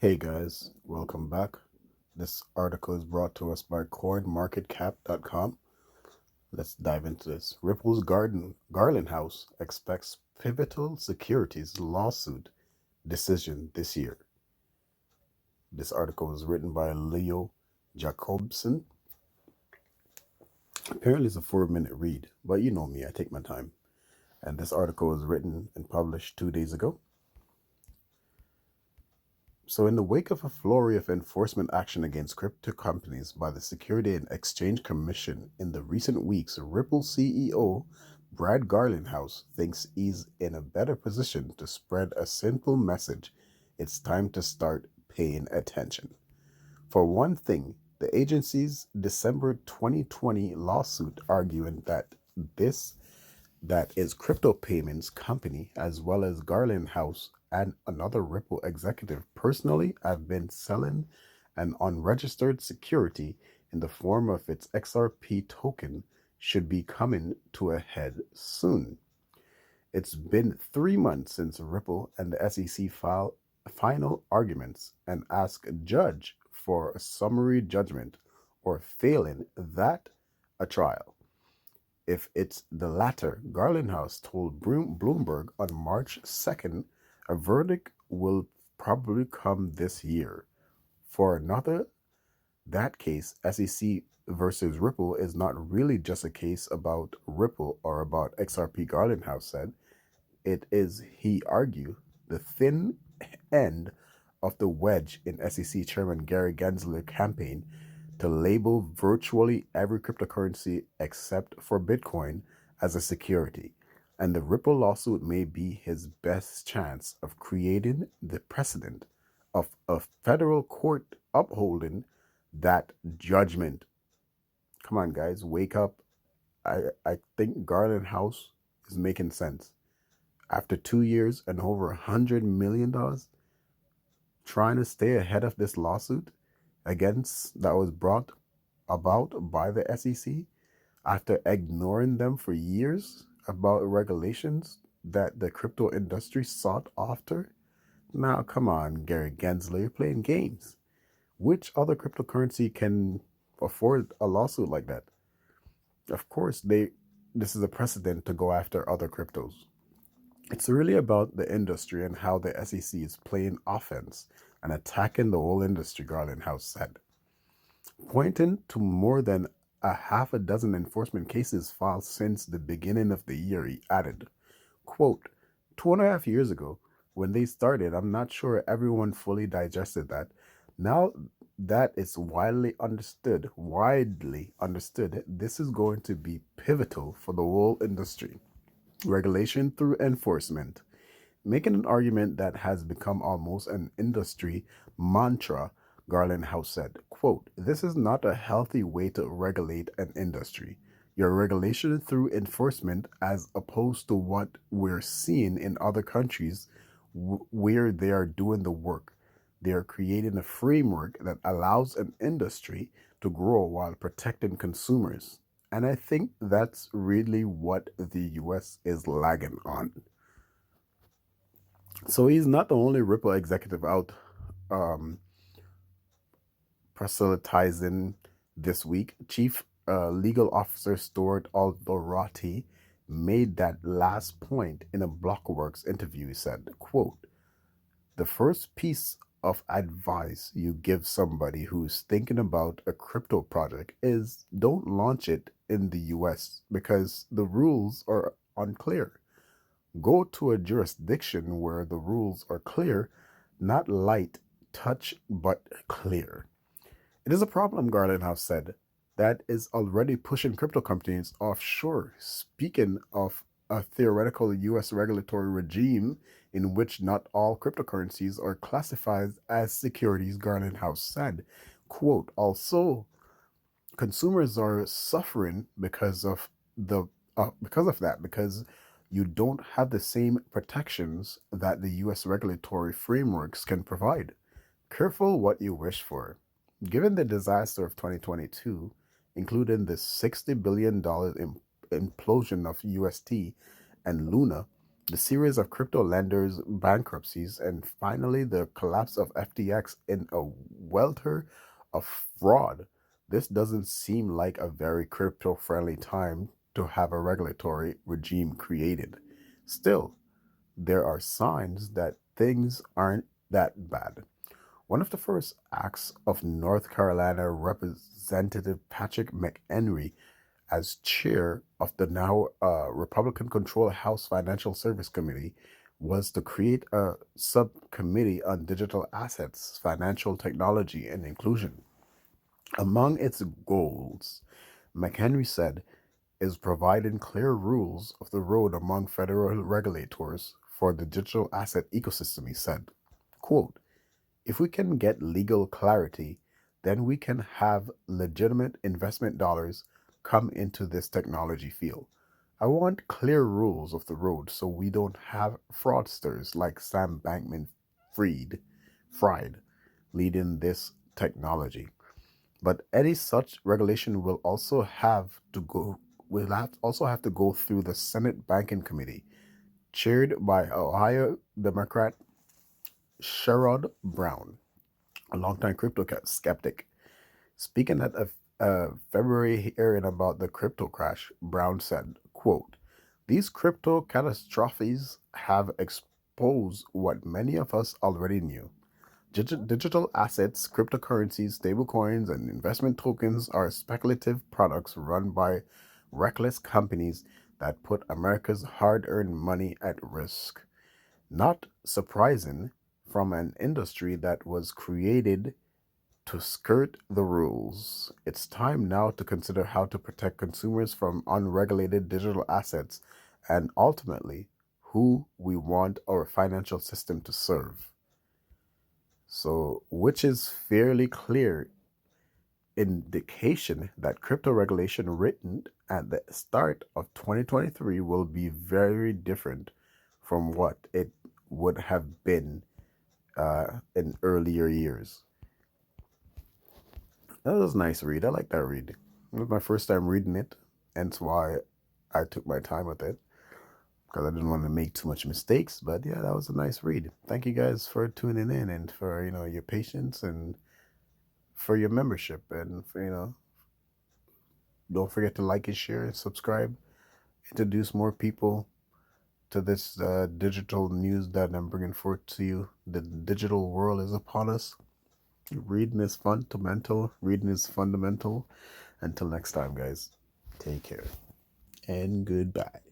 Hey guys, welcome back. This article is brought to us by CoinMarketCap.com. Let's dive into this. Ripple's Garland House expects pivotal securities lawsuit decision this year. This article was written by Leo Jacobson. Apparently, it's a 4-minute read, but you know me, I take my time. And this article was written and published 2 days ago. So, in the wake of a flurry of enforcement action against crypto companies by the Securities and Exchange Commission in the recent weeks, Ripple CEO Brad Garlinghouse thinks he's in a better position to spread a simple message: it's time to start paying attention. For one thing, the agency's December 2020 lawsuit arguing this that is crypto payments company as well as Garland House and another Ripple executive personally have been selling an unregistered security in the form of its XRP token should be coming to a head soon. It's been 3 months since Ripple and the SEC filed final arguments and asked a judge for a summary judgment, or failing that, a trial. If it's the latter, Garland House told Bloomberg on March 2nd a verdict will probably come this year. For another, that case, SEC versus Ripple, is not really just a case about Ripple or about XRP, Garland House said. It is, he argued, the thin end of the wedge in SEC Chairman Gary Gensler's campaign to label virtually every cryptocurrency except for Bitcoin as a security, and the Ripple lawsuit may be his best chance of creating the precedent of a federal court upholding that judgment. Come on, guys, wake up. I think Garland House is making sense. After 2 years and over $100 million trying to stay ahead of this lawsuit against that was brought about by the SEC after ignoring them for years about regulations that the crypto industry sought after. Now, come on, Gary Gensler, you're playing games. Which other cryptocurrency can afford a lawsuit like that? Of course, this is a precedent to go after other cryptos. It's really about the industry and how the SEC is playing offense and attacking the whole industry, Garland House said, pointing to more than a half a dozen enforcement cases filed since the beginning of the year. He added, quote, 2.5 years ago, when they started, I'm not sure everyone fully digested that. Now that it's widely understood, this is going to be pivotal for the whole industry. Regulation through enforcement, making an argument that has become almost an industry mantra. Garland House said, quote, this is not a healthy way to regulate an industry. Your regulation through enforcement, as opposed to what we're seeing in other countries where they are doing the work. They are creating a framework that allows an industry to grow while protecting consumers. And I think that's really what the US is lagging on. So he's not the only Ripple executive out um, proselytizing this week. Chief Legal Officer Stuart Aldorati made that last point in a Blockworks interview. He said, quote, the first piece of advice you give somebody who's thinking about a crypto project is don't launch it in the US because the rules are unclear. Go to a jurisdiction where the rules are clear, not light touch, but clear. It is a problem, Garland House said, that is already pushing crypto companies offshore. Speaking of a theoretical US regulatory regime in which not all cryptocurrencies are classified as securities, Garland House said, quote, also consumers are suffering because you don't have the same protections that the US regulatory frameworks can provide. Careful what you wish for. Given the disaster of 2022, including the $60 billion implosion of UST and Luna, The series of crypto lenders' bankruptcies, and finally the collapse of FTX in a welter of fraud. This doesn't seem like a very crypto friendly time to have a regulatory regime created. Still, there are signs that things aren't that bad. One of the first acts of North Carolina Representative Patrick McHenry as chair of the now Republican controlled House Financial Service Committee was to create a subcommittee on digital assets, financial technology, and inclusion. Among its goals, McHenry said, is providing clear rules of the road among federal regulators for the digital asset ecosystem, he said. Quote, if we can get legal clarity, then we can have legitimate investment dollars come into this technology field. I want clear rules of the road so we don't have fraudsters like Sam Bankman Fried leading this technology. But any such regulation will also have to go through the Senate Banking Committee, chaired by Ohio Democrat Sherrod Brown, a longtime crypto skeptic. Speaking at a February hearing about the crypto crash, Brown said, quote, these crypto catastrophes have exposed what many of us already knew. Digital assets, cryptocurrencies, stablecoins, and investment tokens are speculative products run by reckless companies that put America's hard earned money at risk. Not surprising from an industry that was created to skirt the rules. It's time now to consider how to protect consumers from unregulated digital assets and ultimately who we want our financial system to serve. So, which is fairly clear indication that crypto regulation written at the start of 2023 will be very different from what it would have been in earlier years. That was a nice read. I like that read. It was my first time reading it, and that's why I took my time with it because I didn't want to make too much mistakes. But yeah, that was a nice read. Thank you guys for tuning in and for your patience and for your membership and for don't forget to like and share and subscribe. Introduce more people to this digital news that I'm bringing forth to you. The digital world is upon us. Reading is fundamental. Reading is fundamental. Until next time, guys, take care and goodbye.